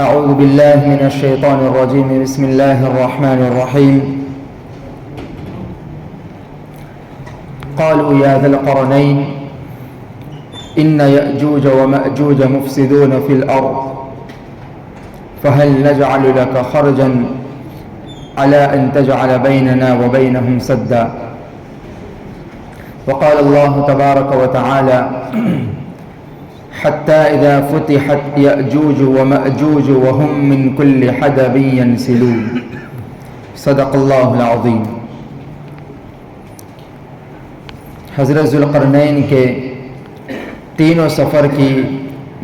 أعوذ بالله من الشيطان الرجيم. بسم الله الرحمن الرحيم. قالوا يا ذا القرنين إن يأجوج ومأجوج مفسدون في الأرض فهل نجعل لك خرجا على أن تجعل بيننا وبينهم سدا. وقال الله تبارك وتعالى حتى إذا فتحت يأجوج ومأجوج وهم من كل حدب ينسلون. صدق الله العظيم. حضرت ذوالقرنین کے تینوں سفر کی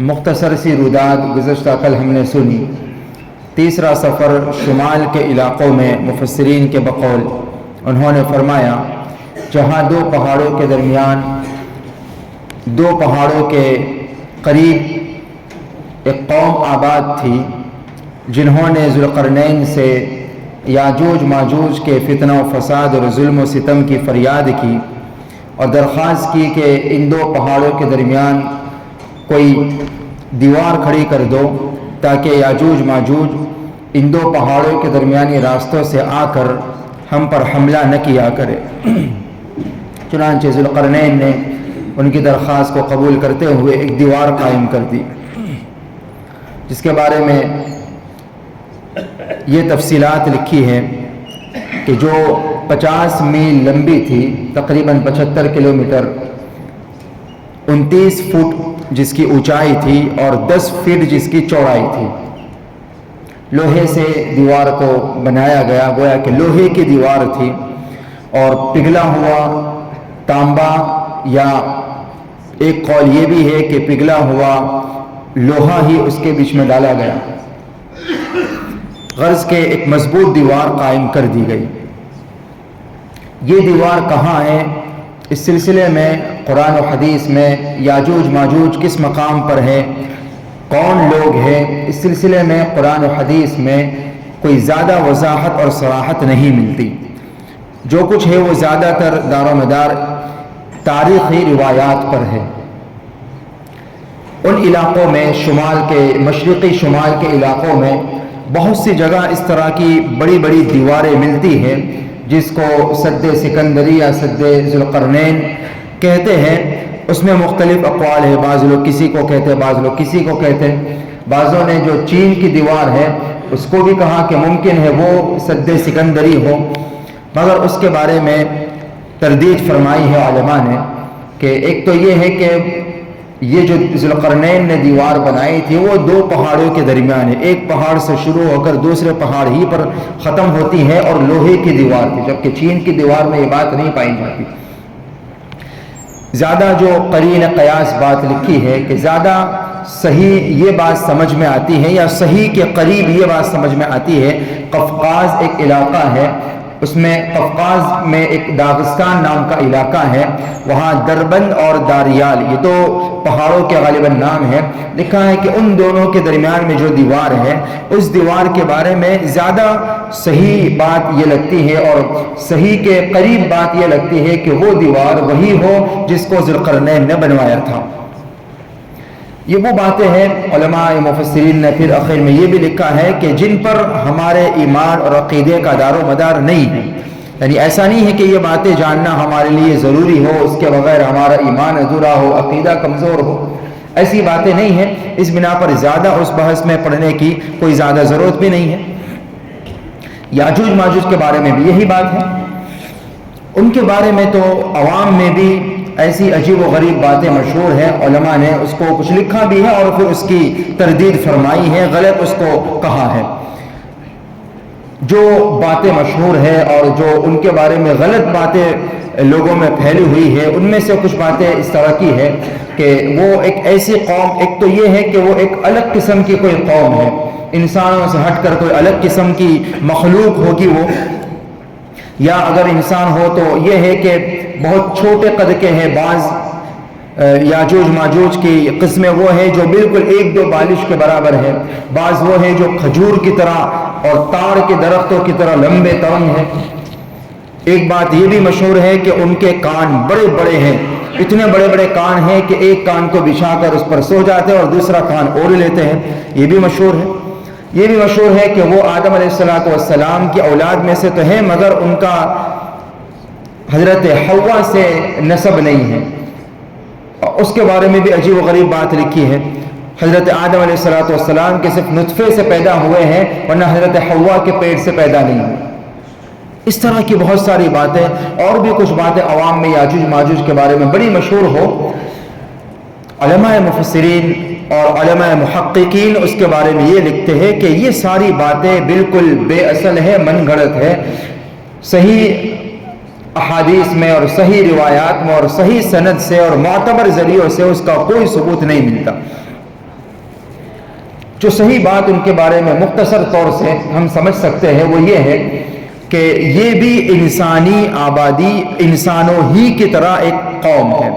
مختصر سی روداد گزشتہ کل ہم نے سنی. تیسرا سفر شمال کے علاقوں میں مفسرین کے بقول انہوں نے فرمایا جہاں دو پہاڑوں کے درمیان دو پہاڑوں کے قریب ایک قوم آباد تھی جنہوں نے ذوالقرنین سے یاجوج ماجوج کے فتنہ و فساد اور ظلم و ستم کی فریاد کی اور درخواست کی کہ ان دو پہاڑوں کے درمیان کوئی دیوار کھڑی کر دو تاکہ یاجوج ماجوج ان دو پہاڑوں کے درمیانی راستوں سے آ کر ہم پر حملہ نہ کیا کرے. چنانچہ ذوالقرنین نے ان کی درخواست کو قبول کرتے ہوئے ایک دیوار قائم کر دی جس کے بارے میں یہ تفصیلات لکھی ہیں کہ جو 50 میل لمبی تھی تقریباً 75 کلومیٹر 29 فٹ جس کی اونچائی تھی اور 10 فٹ جس کی چوڑائی تھی. لوہے سے دیوار کو بنایا گیا گویا کہ لوہے کی دیوار تھی اور پگھلا ہوا تانبا یا ایک قول یہ بھی ہے کہ پگھلا ہوا لوہا ہی اس کے بیچ میں ڈالا گیا. غرض کے ایک مضبوط دیوار قائم کر دی گئی. یہ دیوار کہاں ہے اس سلسلے میں قرآن و حدیث میں یاجوج ماجوج کس مقام پر ہے کون لوگ ہیں اس سلسلے میں قرآن و حدیث میں کوئی زیادہ وضاحت اور صراحت نہیں ملتی. جو کچھ ہے وہ زیادہ تر دار و مدار تاریخی روایات پر ہے. ان علاقوں میں شمال کے مشرقی شمال کے علاقوں میں بہت سی جگہ اس طرح کی بڑی بڑی دیواریں ملتی ہیں جس کو سد سکندری یا سد ذوالقرنین کہتے ہیں. اس میں مختلف اقوال ہے. بعض لوگ کسی کو کہتے ہیں بعض لوگ کسی کو کہتے ہیں. بعضوں نے جو چین کی دیوار ہے اس کو بھی کہا کہ ممکن ہے وہ سد سکندری ہو مگر اس کے بارے میں تردید فرمائی ہے علماء نے کہ ایک تو یہ ہے کہ یہ جو ذوالقرنین نے دیوار بنائی تھی وہ دو پہاڑوں کے درمیان ہے. ایک پہاڑ سے شروع ہو کر دوسرے پہاڑ ہی پر ختم ہوتی ہے اور لوہے کی دیوار تھی جبکہ چین کی دیوار میں یہ بات نہیں پائی جاتی. زیادہ جو قرین قیاس بات لکھی ہے کہ زیادہ صحیح یہ بات سمجھ میں آتی ہے یا صحیح کے قریب یہ بات سمجھ میں آتی ہے. قفقاز ایک علاقہ ہے اس میں قفقاز میں ایک داغستان نام کا علاقہ ہے وہاں دربند اور داریال یہ دو پہاڑوں کے غالباً نام ہے. لکھا ہے کہ ان دونوں کے درمیان میں جو دیوار ہے اس دیوار کے بارے میں زیادہ صحیح بات یہ لگتی ہے اور صحیح کے قریب بات یہ لگتی ہے کہ وہ دیوار وہی ہو جس کو ذوالقرنین نے بنوایا تھا. یہ وہ باتیں ہیں علماء مفسرین نے پھر آخر میں یہ بھی لکھا ہے کہ جن پر ہمارے ایمان اور عقیدے کا دار و مدار نہیں ہے. یعنی ایسا نہیں ہے کہ یہ باتیں جاننا ہمارے لیے ضروری ہو اس کے بغیر ہمارا ایمان ادھورا ہو عقیدہ کمزور ہو. ایسی باتیں نہیں ہیں. اس بنا پر زیادہ اس بحث میں پڑھنے کی کوئی زیادہ ضرورت بھی نہیں ہے. یاجوج ماجوج کے بارے میں بھی یہی بات ہے. ان کے بارے میں تو عوام میں بھی ایسی عجیب و غریب باتیں مشہور ہیں. علماء نے اس کو کچھ لکھا بھی ہے اور پھر اس کی تردید فرمائی ہے غلط اس کو کہا ہے. جو باتیں مشہور ہے اور جو ان کے بارے میں غلط باتیں لوگوں میں پھیلی ہوئی ہے ان میں سے کچھ باتیں اس طرح کی ہے کہ وہ ایک ایسی قوم ایک تو یہ ہے کہ وہ ایک الگ قسم کی کوئی قوم ہے. انسانوں سے ہٹ کر کوئی الگ قسم کی مخلوق ہوگی وہ یا اگر انسان ہو تو یہ ہے کہ بہت چھوٹے قد کے ہیں. بعض یاجوج ماجوج کی قسمیں وہ ہیں جو بالکل ایک دو بالش کے برابر ہے. بعض وہ ہیں جو کھجور کی طرح اور تاڑ کے درختوں کی طرح لمبے ترنگ ہیں. ایک بات یہ بھی مشہور ہے کہ ان کے کان بڑے بڑے ہیں. اتنے بڑے بڑے کان ہیں کہ ایک کان کو بچھا کر اس پر سو جاتے ہیں اور دوسرا کان اوڑھ لیتے ہیں. یہ بھی مشہور ہے. یہ بھی مشہور ہے کہ وہ آدم علیہ السلام کی اولاد میں سے تو ہیں، مگر ان کا حضرت حوا سے نسب نہیں ہے۔ اس کے بارے میں بھی عجیب و غریب بات لکھی ہے، حضرت آدم علیہ السلام کے صرف نطفے سے پیدا ہوئے ہیں، ورنہ حضرت حوا کے پیٹ سے پیدا نہیں ہوئے۔ اس طرح کی بہت ساری باتیں، اور بھی کچھ باتیں عوام میں یاجوج ماجوج کے بارے میں بڑی مشہور ہو۔ علماء مفسرین اور علماء محققین اس کے بارے میں یہ لکھتے ہیں کہ یہ ساری باتیں بالکل بے اصل ہے، من گھڑت ہے، صحیح احادیث میں اور صحیح روایات میں اور صحیح سند سے اور معتبر ذریعوں سے اس کا کوئی ثبوت نہیں ملتا۔ جو صحیح بات ان کے بارے میں مختصر طور سے ہم سمجھ سکتے ہیں وہ یہ ہے کہ یہ بھی انسانی آبادی، انسانوں ہی کی طرح ایک قوم ہے۔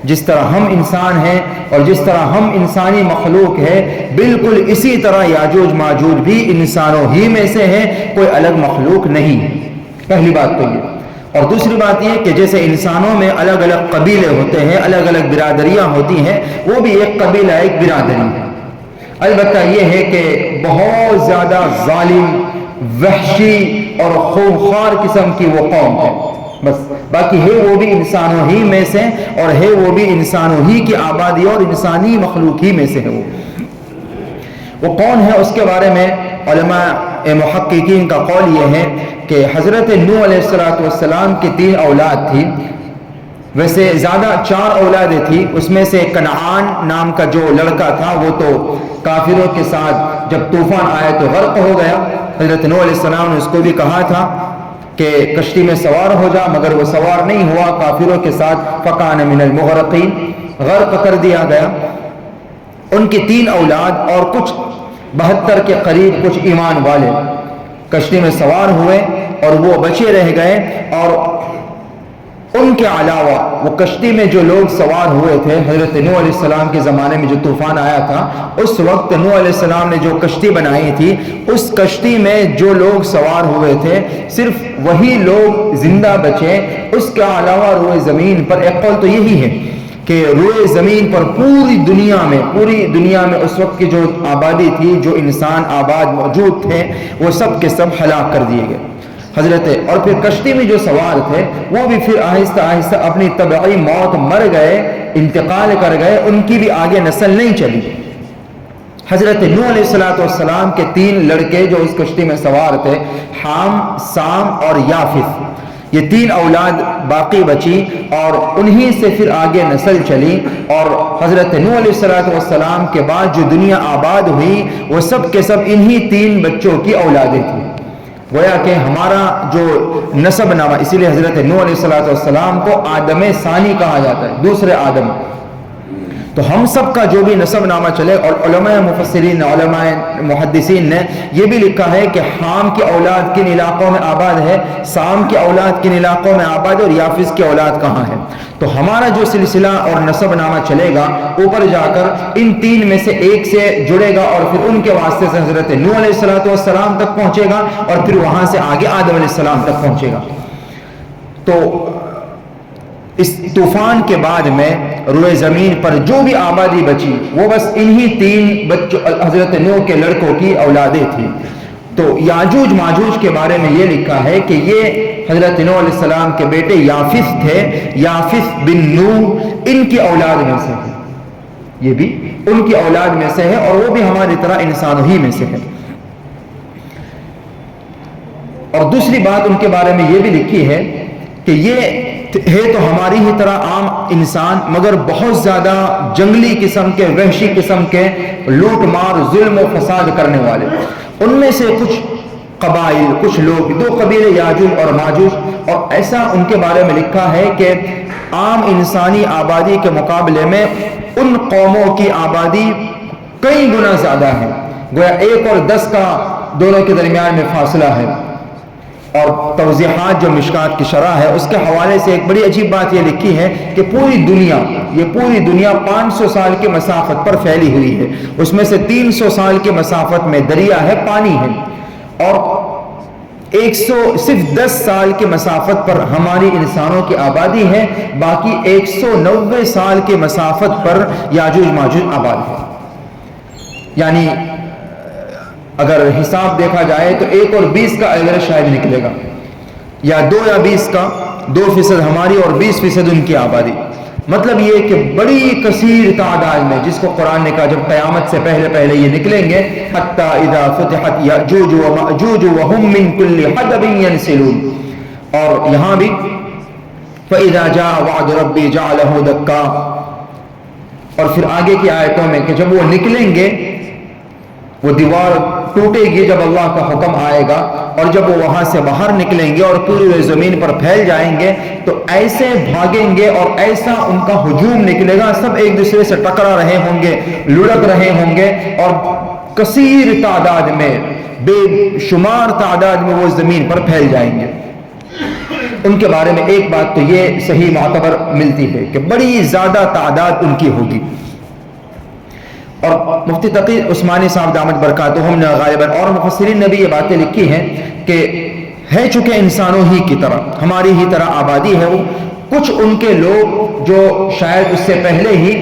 جس طرح ہم انسان ہیں اور جس طرح ہم انسانی مخلوق ہے، بالکل اسی طرح یاجوج ماجوج بھی انسانوں ہی میں سے ہیں، کوئی الگ مخلوق نہیں ہے۔ پہلی بات تو یہ، اور دوسری بات یہ کہ جیسے انسانوں میں الگ الگ قبیلے ہوتے ہیں، الگ الگ برادریاں ہوتی ہیں، وہ بھی ایک قبیلہ ایک برادری ہے۔ البتہ یہ ہے کہ بہت زیادہ ظالم، وحشی اور خونخوار قسم کی وہ قوم ہے، بس باقی ہے وہ بھی انسانوں ہی میں سے، اور ہے وہ بھی انسانوں ہی کی آبادی اور انسانی مخلوق ہی میں سے ہے۔ وہ کون ہے اس کے بارے میں علماء محققین کا قول یہ ہے کہ حضرت نوح علیہ السلام کی 3 اولاد تھی، ویسے زیادہ 4 اولادیں تھی، اس میں سے کنعان نام کا جو لڑکا تھا وہ تو کافروں کے ساتھ جب طوفان آیا تو غرق ہو گیا۔ حضرت نوح علیہ السلام نے اس کو بھی کہا تھا کہ کشتی میں سوار ہو جا، مگر وہ سوار نہیں ہوا، کافروں کے ساتھ فکان من المغرقین، غرق کر دیا گیا۔ ان کی 3 اولاد اور کچھ 72 کے قریب کچھ ایمان والے کشتی میں سوار ہوئے اور وہ بچے رہ گئے، اور ان کے علاوہ وہ کشتی میں جو لوگ سوار ہوئے تھے، حضرت نوح علیہ السلام کے زمانے میں جو طوفان آیا تھا، اس وقت نوح علیہ السلام نے جو کشتی بنائی تھی، اس کشتی میں جو لوگ سوار ہوئے تھے صرف وہی لوگ زندہ بچے۔ اس کے علاوہ روئے زمین پر، ایک قول تو یہی ہے کہ روئے زمین پر پوری دنیا میں اس وقت کی جو آبادی تھی، جو انسان آباد موجود تھے، وہ سب کے سب ہلاک کر دیے گئے اور پھر کشتی میں جو سوار تھے وہ بھی پھر آہستہ آہستہ اپنی طبعی موت مر گئے، انتقال کر گئے، ان کی بھی آگے نسل نہیں چلی۔ حضرت نوح علیہ السلام کے 3 لڑکے جو اس کشتی میں سوار تھے، حام، سام اور یافث، یہ 3 اولاد باقی بچی، اور انہی سے پھر آگے نسل چلی، اور حضرت نوح علیہ السلام کے بعد جو دنیا آباد ہوئی وہ سب کے سب انہی 3 بچوں کی اولادیں تھیں۔ گویا کہ ہمارا جو نسب نامہ، اسی لیے حضرت نوح علیہ السلام کو آدم ثانی کہا جاتا ہے، دوسرے آدم۔ تو ہم سب کا جو بھی نسب نامہ چلے، اور علماء مفسرین، علماء محدثین نے یہ بھی لکھا ہے کہ حام کی اولاد کن علاقوں میں آباد ہے، سام کی اولاد کن علاقوں میں آباد ہے، اور یافث کی اولاد کہاں ہے۔ تو ہمارا جو سلسلہ اور نسب نامہ چلے گا اوپر جا کر ان 3 میں سے ایک سے جڑے گا، اور پھر ان کے واسطے سے حضرت نوح علیہ السلام تک پہنچے گا، اور پھر وہاں سے آگے آدم علیہ السلام تک پہنچے گا۔ تو اس طوفان کے بعد میں روئے زمین پر جو بھی آبادی بچی وہ بس انہی 3 بچوں حضرت نوح کے لڑکوں کی اولادیں تھیں۔ تو یاجوج ماجوج کے بارے میں یہ لکھا ہے کہ یہ حضرت نوح علیہ السلام کے بیٹے یافث تھے، یافث بن نوح ان کی اولاد میں سے ہے، یہ بھی ان کی اولاد میں سے ہے، اور وہ بھی ہماری طرح انسانوں ہی میں سے ہے۔ اور دوسری بات ان کے بارے میں یہ بھی لکھی ہے کہ یہ ہے تو ہماری ہی طرح عام انسان، مگر بہت زیادہ جنگلی قسم کے، وحشی قسم کے، لوٹ مار، ظلم و فساد کرنے والے۔ ان میں سے کچھ قبائل، کچھ لوگ، 2 قبیلے یاجوج اور ماجوج، اور ایسا ان کے بارے میں لکھا ہے کہ عام انسانی آبادی کے مقابلے میں ان قوموں کی آبادی کئی گنا زیادہ ہے، گویا 1 اور 10 کا دونوں کے درمیان میں فاصلہ ہے۔ اور توضیحات جو مشکات کی شرح ہے اس کے حوالے سے ایک بڑی عجیب بات یہ لکھی ہے کہ پوری دنیا 500 سال کی مسافت پر پھیلی ہوئی ہے، اس میں سے 300 سال کی مسافت میں دریا ہے، پانی ہے، اور 100 صرف 10 سال کی مسافت پر ہماری انسانوں کی آبادی ہے، باقی 190 سال کی مسافت پر یاجوج ماجوج آباد ہے۔ یعنی اگر حساب دیکھا جائے تو 1 اور 20 کا ایوریج شاید نکلے گا، یا 2 یا 20 کا، 2% ہماری اور 20% ان کی آبادی. مطلب یہ کہ بڑی کثیر تعداد میں، جس کو قرآن نے کہا جب قیامت سے پہلے پہلے یہ نکلیں گے، حتی اذا فتحت یأجوج ومأجوج وهم من کل حدب ینسلون. اور یہاں بھی فَإِذَا جَاءَ وَعْدُ رَبِّي جَعَلَهُ دَكَّا. اور پھر آگے کی آیتوں میں کہ جب وہ نکلیں گے، وہ دیوار ٹوٹے گی جب اللہ کا حکم آئے گا، اور جب وہ وہاں سے باہر نکلیں گے اور پوری زمین پر پھیل جائیں گے تو ایسے بھاگیں گے اور ایسا ان کا ہجوم نکلے گا، سب ایک دوسرے سے ٹکرا رہے ہوں گے، لڑک رہے ہوں گے، اور کثیر تعداد میں، بے شمار تعداد میں وہ زمین پر پھیل جائیں گے. ان کے بارے میں ایک بات تو یہ صحیح معتبر ملتی ہے کہ بڑی زیادہ تعداد ان کی ہوگی. اور مفتی تقی عثمانی صاحب دامت برکاتہم نے غالباً اور مفسرین نے بھی یہ باتیں لکھی ہیں کہ ہے چونکہ انسانوں ہی کی طرح، ہماری ہی طرح آبادی ہے وہ، کچھ ان کے لوگ جو شاید اس سے پہلے ہی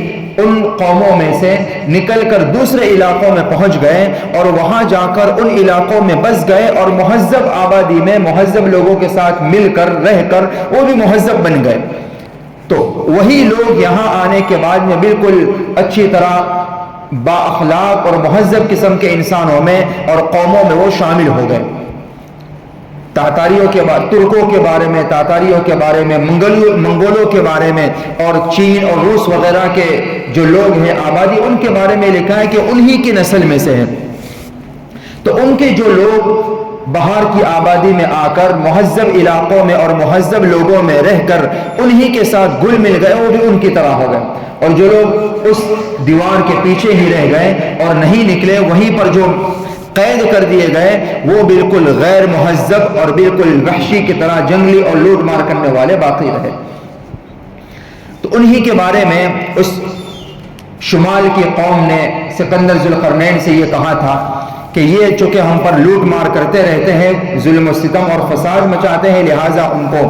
ان قوموں میں سے نکل کر دوسرے علاقوں میں پہنچ گئے اور وہاں جا کر ان علاقوں میں بس گئے اور مہذب آبادی میں مہذب لوگوں کے ساتھ مل کر رہ کر وہ بھی مہذب بن گئے. تو وہی لوگ یہاں آنے کے بعد میں بالکل اچھی طرح با اخلاق اور مہذب قسم کے انسانوں میں اور قوموں میں وہ شامل ہو گئے. تاتاریوں کے بارے، ترکوں کے بارے میں، تاتاریوں کے بارے میں، منگولوں کے بارے میں، اور چین اور روس وغیرہ کے جو لوگ ہیں آبادی، ان کے بارے میں لکھا ہے کہ انہی کی نسل میں سے ہیں. تو ان کے جو لوگ باہر کی آبادی میں آ کر مہذب علاقوں میں اور مہذب لوگوں میں رہ کر انہی کے ساتھ گل مل گئے، وہ بھی ان کی طرح ہو گئے. اور جو لوگ اس دیوار کے پیچھے ہی رہ گئے اور نہیں نکلے، وہیں پر جو قید کر دیے گئے، وہ بالکل غیر مہذب اور بالکل وحشی کی طرح جنگلی اور لوٹ مار کرنے والے باقی رہے. تو انہی کے بارے میں اس شمال کی قوم نے سکندر ذوالقرنین سے یہ کہا تھا کہ یہ چونکہ ہم پر لوٹ مار کرتے رہتے ہیں، ظلم و ستم اور فساد مچاتے ہیں، لہٰذا ان کو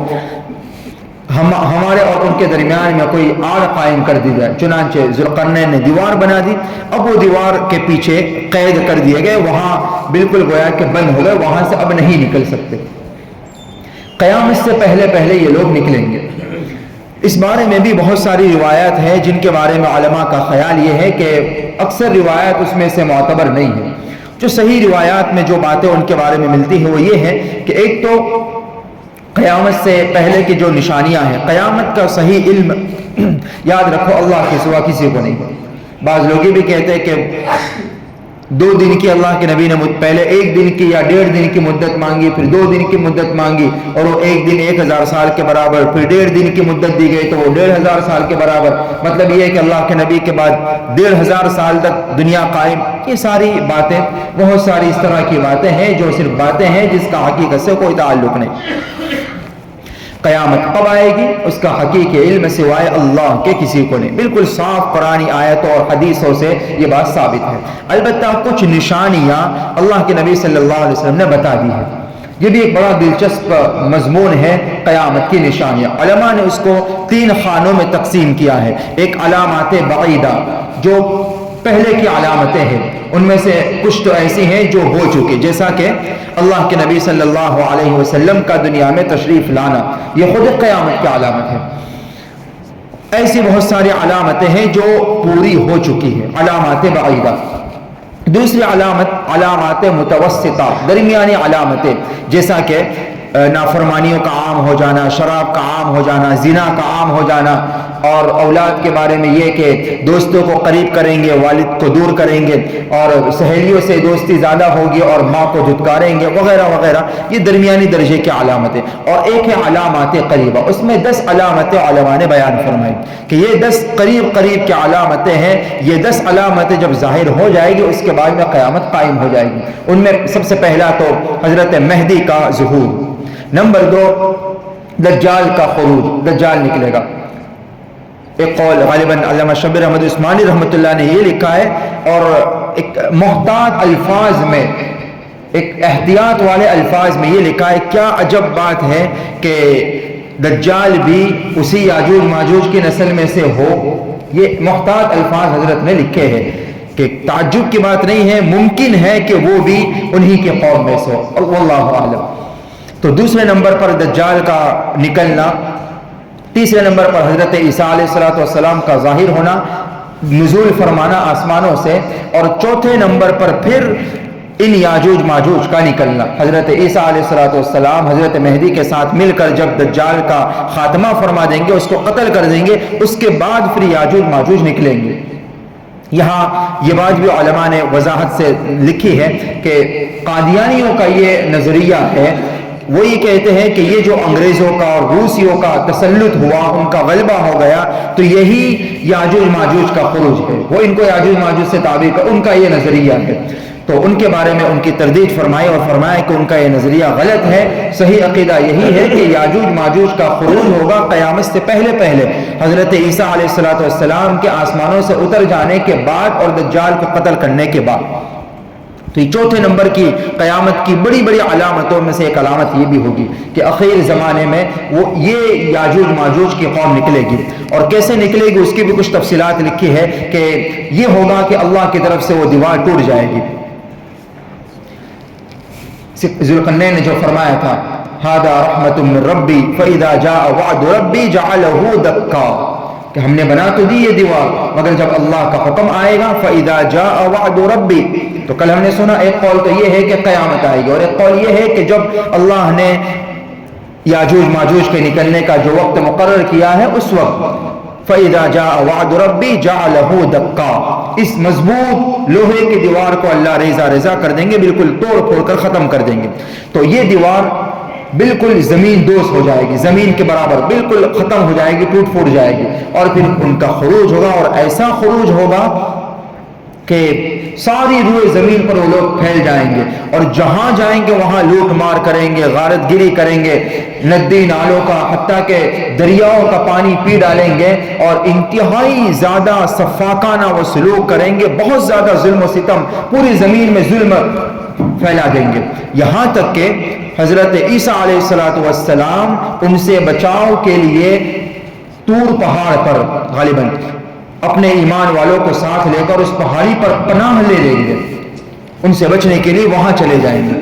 ہمارے اور ان کے درمیان میں کوئی آڑ قائم کر دی جائے. چنانچہ ذوالقرنین نے دیوار بنا دی. اب وہ دیوار کے پیچھے قید کر دیے گئے، وہاں بالکل گویا کہ بند ہو گئے، وہاں سے اب نہیں نکل سکتے. قیامت سے پہلے پہلے یہ لوگ نکلیں گے. اس بارے میں بھی بہت ساری روایات ہیں جن کے بارے میں علماء کا خیال یہ ہے کہ اکثر روایات اس میں سے معتبر نہیں ہے. جو صحیح روایات میں جو باتیں ان کے بارے میں ملتی ہیں وہ یہ ہے کہ ایک تو قیامت سے پہلے کی جو نشانیاں ہیں، قیامت کا صحیح علم یاد رکھو اللہ کے سوا کسی کو نہیں. بعض لوگ یہ بھی کہتے ہیں کہ 2 دن کی اللہ کے نبی نے پہلے 1 دن کی یا 1.5 دن کی مدت مانگی، پھر 2 دن کی مدت مانگی، اور وہ 1 دن 1000 سال کے برابر، پھر 1.5 دن کی مدت دی گئی تو وہ 1500 سال کے برابر. مطلب یہ ہے کہ اللہ کے نبی کے بعد 1500 سال تک دنیا قائم. یہ ساری باتیں، بہت ساری اس طرح کی باتیں ہیں جو صرف باتیں ہیں جس کا حقیقت سے کوئی تعلق نہیں. قیامت کب آئے گی اس کا حقیقی علم سوائے اللہ کے کسی کو نہیں. بالکل صاف قرآنی آیتوں اور حدیثوں سے یہ بات ثابت ہے. البتہ کچھ نشانیاں اللہ کے نبی صلی اللہ علیہ وسلم نے بتا دی ہے. یہ بھی ایک بڑا دلچسپ مضمون ہے قیامت کی نشانیاں. علماء نے اس کو 3 خانوں میں تقسیم کیا ہے. ایک علامات بعیدہ جو پہلے کی علامتیں ہیں، ان میں سے کچھ تو ایسی ہیں جو ہو چکی، جیسا کہ اللہ کے نبی صلی اللہ علیہ وسلم کا دنیا میں تشریف لانا، یہ خود قیامت کی علامت ہے. ایسی بہت ساری علامتیں ہیں جو پوری ہو چکی ہیں، علامات بعیدہ. دوسری علامت علامات متوسطہ، درمیانی علامتیں، جیسا کہ نافرمانیوں کا عام ہو جانا، شراب کا عام ہو جانا، زنا کا عام ہو جانا، اور اولاد کے بارے میں یہ کہ دوستوں کو قریب کریں گے، والد کو دور کریں گے، اور سہیلیوں سے دوستی زیادہ ہوگی اور ماں کو دھتکاریں گے، وغیرہ وغیرہ. یہ درمیانی درجے کی علامتیں. اور ایک ہے علامات قریبہ، اس میں 10 علامتیں علماء نے بیان فرمائی کہ یہ 10 قریب قریب کی علامتیں ہیں. یہ 10 علامتیں جب ظاہر ہو جائے گی اس کے بعد میں قیامت قائم ہو جائے گی. ان میں سب سے پہلا تو حضرت مہدی کا ظہور. نمبر 2 دجال کا خروج، دجال نکلے گا. ایک قول غالباً علامہ شبیر احمد عثمانی رحمۃ اللہ نے یہ لکھا ہے، اور ایک محتاط الفاظ میں، ایک احتیاط والے الفاظ میں یہ لکھا ہے، کیا عجب بات ہے کہ دجال بھی اسی یاجوج ماجوج کی نسل میں سے ہو. یہ محتاط الفاظ حضرت نے لکھے ہیں کہ تعجب کی بات نہیں ہے، ممکن ہے کہ وہ بھی انہی کے قوم میں سے ہو، واللہ اعلم۔ تو دوسرے نمبر پر دجال کا نکلنا، تیسرے نمبر پر حضرت عیسیٰ علیہ السلام کا ظاہر ہونا، نزول فرمانا آسمانوں سے، اور چوتھے نمبر پر پھر ان یاجوج ماجوج کا نکلنا۔ حضرت عیسیٰ علیہ السلام حضرت مہدی کے ساتھ مل کر جب دجال کا خاتمہ فرما دیں گے، اس کو قتل کر دیں گے، اس کے بعد پھر یاجوج ماجوج نکلیں گے۔ یہاں یہ بات بھی علماء نے وضاحت سے لکھی ہے کہ قادیانیوں کا یہ نظریہ ہے، وہ یہ کہتے ہیں کہ یہ جو انگریزوں کا اور روسیوں کا تسلط ہوا، ان کا غلبہ ہو گیا، تو یہی یاجوج ماجوج کا خروج ہے، وہ ان کو یاجوج ماجوج سے تعبیر کر، ان کا یہ نظریہ ہے۔ تو ان کے بارے میں ان کی تردید فرمائی اور فرمایا کہ ان کا یہ نظریہ غلط ہے، صحیح عقیدہ یہی ہے کہ یاجوج ماجوج کا خروج ہوگا قیامت سے پہلے پہلے، حضرت عیسیٰ علیہ السلام کے آسمانوں سے اتر جانے کے بعد اور دجال کو قتل کرنے کے بعد۔ تو یہ چوتھے نمبر کی قیامت کی بڑی بڑی علامتوں میں سے ایک علامت یہ بھی ہوگی کہ اخیر زمانے میں وہ یہ یاجوج ماجوج کی قوم نکلے گی، اور کیسے نکلے گی اس کی بھی کچھ تفصیلات لکھی ہے کہ یہ ہوگا کہ اللہ کی طرف سے وہ دیوار ٹوٹ جائے گی۔ ذوالقرنین نے جو فرمایا تھا ھذا رحمت من ربی فاذا جاء وعد ربی جعلہ دکا، کہ ہم نے بنا تو دی یہ دیوار، مگر جب اللہ کا حکم آئے گا فاذا جاء وعد ربی، تو کل ہم نے سنا ایک قول تو یہ ہے کہ قیامت آئے گی، اور ایک قول یہ ہے کہ جب اللہ نے یاجوج ماجوج کے نکلنے کا جو وقت مقرر کیا ہے اس وقت فَإِذَا جَاءَ وَعْدُ رَبِّي جَعَلَهُ دَكَّا، اس مضبوط لوہے کی دیوار کو اللہ ریزہ ریزہ کر دیں گے، بالکل توڑ پھوڑ کر ختم کر دیں گے۔ تو یہ دیوار بالکل زمین دوز ہو جائے گی، زمین کے برابر بالکل ختم ہو جائے گی، ٹوٹ پھوٹ جائے گی، اور پھر ان کا خروج ہوگا، اور ایسا خروج ہوگا کہ ساری روئے زمین پر وہ لوگ پھیل جائیں گے، اور جہاں جائیں گے وہاں لوٹ مار کریں گے، غارت گیری کریں گے، ندی نالوں کا حتیٰ کہ دریاؤں کا پانی پی ڈالیں گے، اور انتہائی زیادہ سفاکانہ وہ سلوک کریں گے، بہت زیادہ ظلم و ستم، پوری زمین میں ظلم پھیلا دیں گے، یہاں تک کہ حضرت عیسیٰ علیہ السلام ان سے بچاؤ کے لیے طور پہاڑ پر غالباً اپنے ایمان والوں کو ساتھ لے کر اس پہاڑی پر پناہ لے لیں گے، ان سے بچنے کے لیے وہاں چلے جائیں گے۔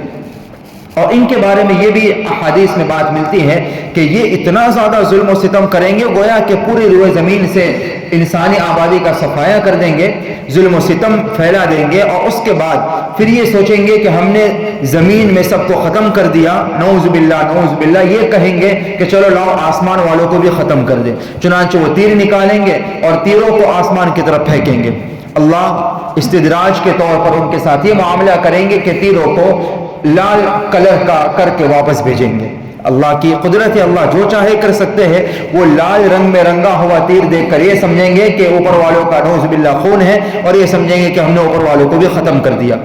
اور ان کے بارے میں یہ بھی احادیث میں بات ملتی ہے کہ یہ اتنا زیادہ ظلم و ستم کریں گے گویا کہ پوری روئے زمین سے انسانی آبادی کا صفایا کر دیں گے، ظلم و ستم پھیلا دیں گے، اور اس کے بعد پھر یہ سوچیں گے کہ ہم نے زمین میں سب کو ختم کر دیا، نعوذ باللہ نعوذ باللہ، یہ کہیں گے کہ چلو لاؤ آسمان والوں کو بھی ختم کر دیں، چنانچہ وہ تیر نکالیں گے اور تیروں کو آسمان کی طرف پھینکیں گے۔ اللہ استدراج کے طور پر ان کے ساتھ یہ معاملہ کریں گے کہ تیروں کو لال کلر کا کر کے واپس بھیجیں گے۔ اللہ کی قدرت ہے، اللہ جو چاہے کر سکتے ہیں، وہ لال رنگ میں رنگا ہوا تیر دیکھ کر یہ سمجھیں گے کہ اوپر والوں کا نعوذ باللہ خون ہے، اور یہ سمجھیں گے کہ ہم نے اوپر والوں کو بھی ختم کر دیا۔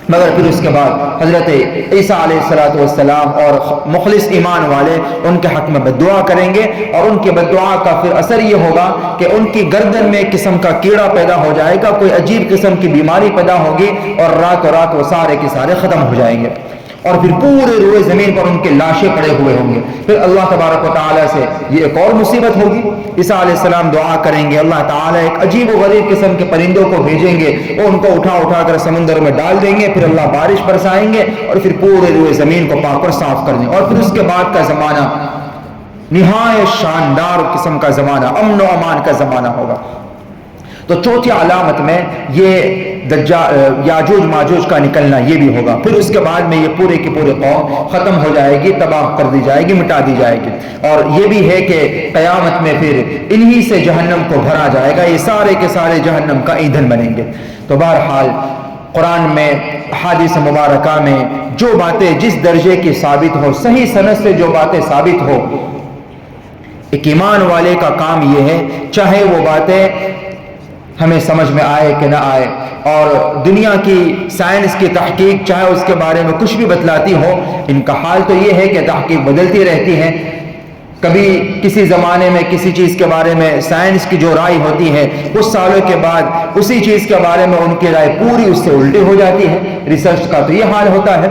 مگر پھر اس کے بعد حضرت عیسیٰ علیہ السلام اور مخلص ایمان والے ان کے حق میں بددعا کریں گے، اور ان کی بددعا کا پھر اثر یہ ہوگا کہ ان کی گردن میں ایک قسم کا کیڑا پیدا ہو جائے گا، کوئی عجیب قسم کی بیماری پیدا ہوگی، اور راتوں رات وہ سارے کے سارے ختم ہو جائیں گے، اور پھر پورے روئے زمین پر ان کے لاشیں پڑے ہوئے ہوں گے۔ پھر اللہ تبارک و تعالیٰ سے یہ ایک اور مصیبت ہوگی، عیسیٰ علیہ السلام دعا کریں گے، اللہ تعالیٰ ایک عجیب و غریب قسم کے پرندوں کو بھیجیں گے، وہ ان کو اٹھا اٹھا کر سمندر میں ڈال دیں گے، پھر اللہ بارش برسائیں گے، اور پھر پورے روئے زمین کو پاک اور صاف کر دیں گے، اور پھر اس کے بعد کا زمانہ نہایت شاندار قسم کا زمانہ، امن و امان کا زمانہ ہوگا۔ تو چوتھی علامت میں یہ یاجوج ماجوج کا نکلنا یہ بھی ہوگا۔ پھر اس کے بعد میں یہ پورے کی پورے قوم ختم ہو جائے گی، تباہ کر دی جائے گی، مٹا دی جائے گی، اور یہ بھی ہے کہ قیامت میں پھر انہی سے جہنم کو بھرا جائے گا، یہ سارے کے سارے جہنم کا ایندھن بنیں گے۔ تو بہرحال قرآن میں احادیث مبارکہ میں جو باتیں جس درجے کی ثابت ہو، صحیح سند سے جو باتیں ثابت ہو، ایک ایمان والے کا کام یہ ہے، چاہے وہ باتیں ہمیں سمجھ میں آئے کہ نہ آئے، اور دنیا کی سائنس کی تحقیق چاہے اس کے بارے میں کچھ بھی بتلاتی ہو، ان کا حال تو یہ ہے کہ تحقیق بدلتی رہتی ہے، کبھی کسی زمانے میں کسی چیز کے بارے میں سائنس کی جو رائے ہوتی ہے، کچھ سالوں کے بعد اسی چیز کے بارے میں ان کی رائے پوری اس سے الٹی ہو جاتی ہے، ریسرچ کا تو یہ حال ہوتا ہے۔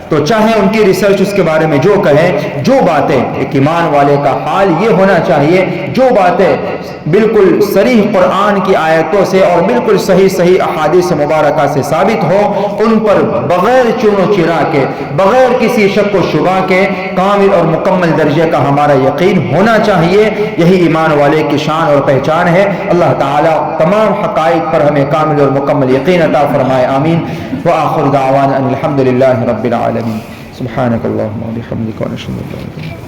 تو چاہے ان کی ریسرچ اس کے بارے میں جو کہے، جو باتیں ایک ایمان والے کا حال یہ ہونا چاہیے، جو باتیں بالکل صریح قرآن کی آیتوں سے اور بالکل صحیح احادیث مبارکہ سے ثابت ہو، ان پر بغیر چون و چرا کے، بغیر کسی شک و شبہ کے کامل اور مکمل درجے کا ہمارا یقین ہونا چاہیے۔ یہی ایمان والے کی شان اور پہچان ہے۔ اللہ تعالیٰ تمام حقائق پر ہمیں کامل اور مکمل یقین عطا فرمائے، آمین۔ وآخر دعوانا ان الحمد للہ رب العالمین۔ سبحانک اللہم و بحمدک ونشہد ان لا الہ الا انت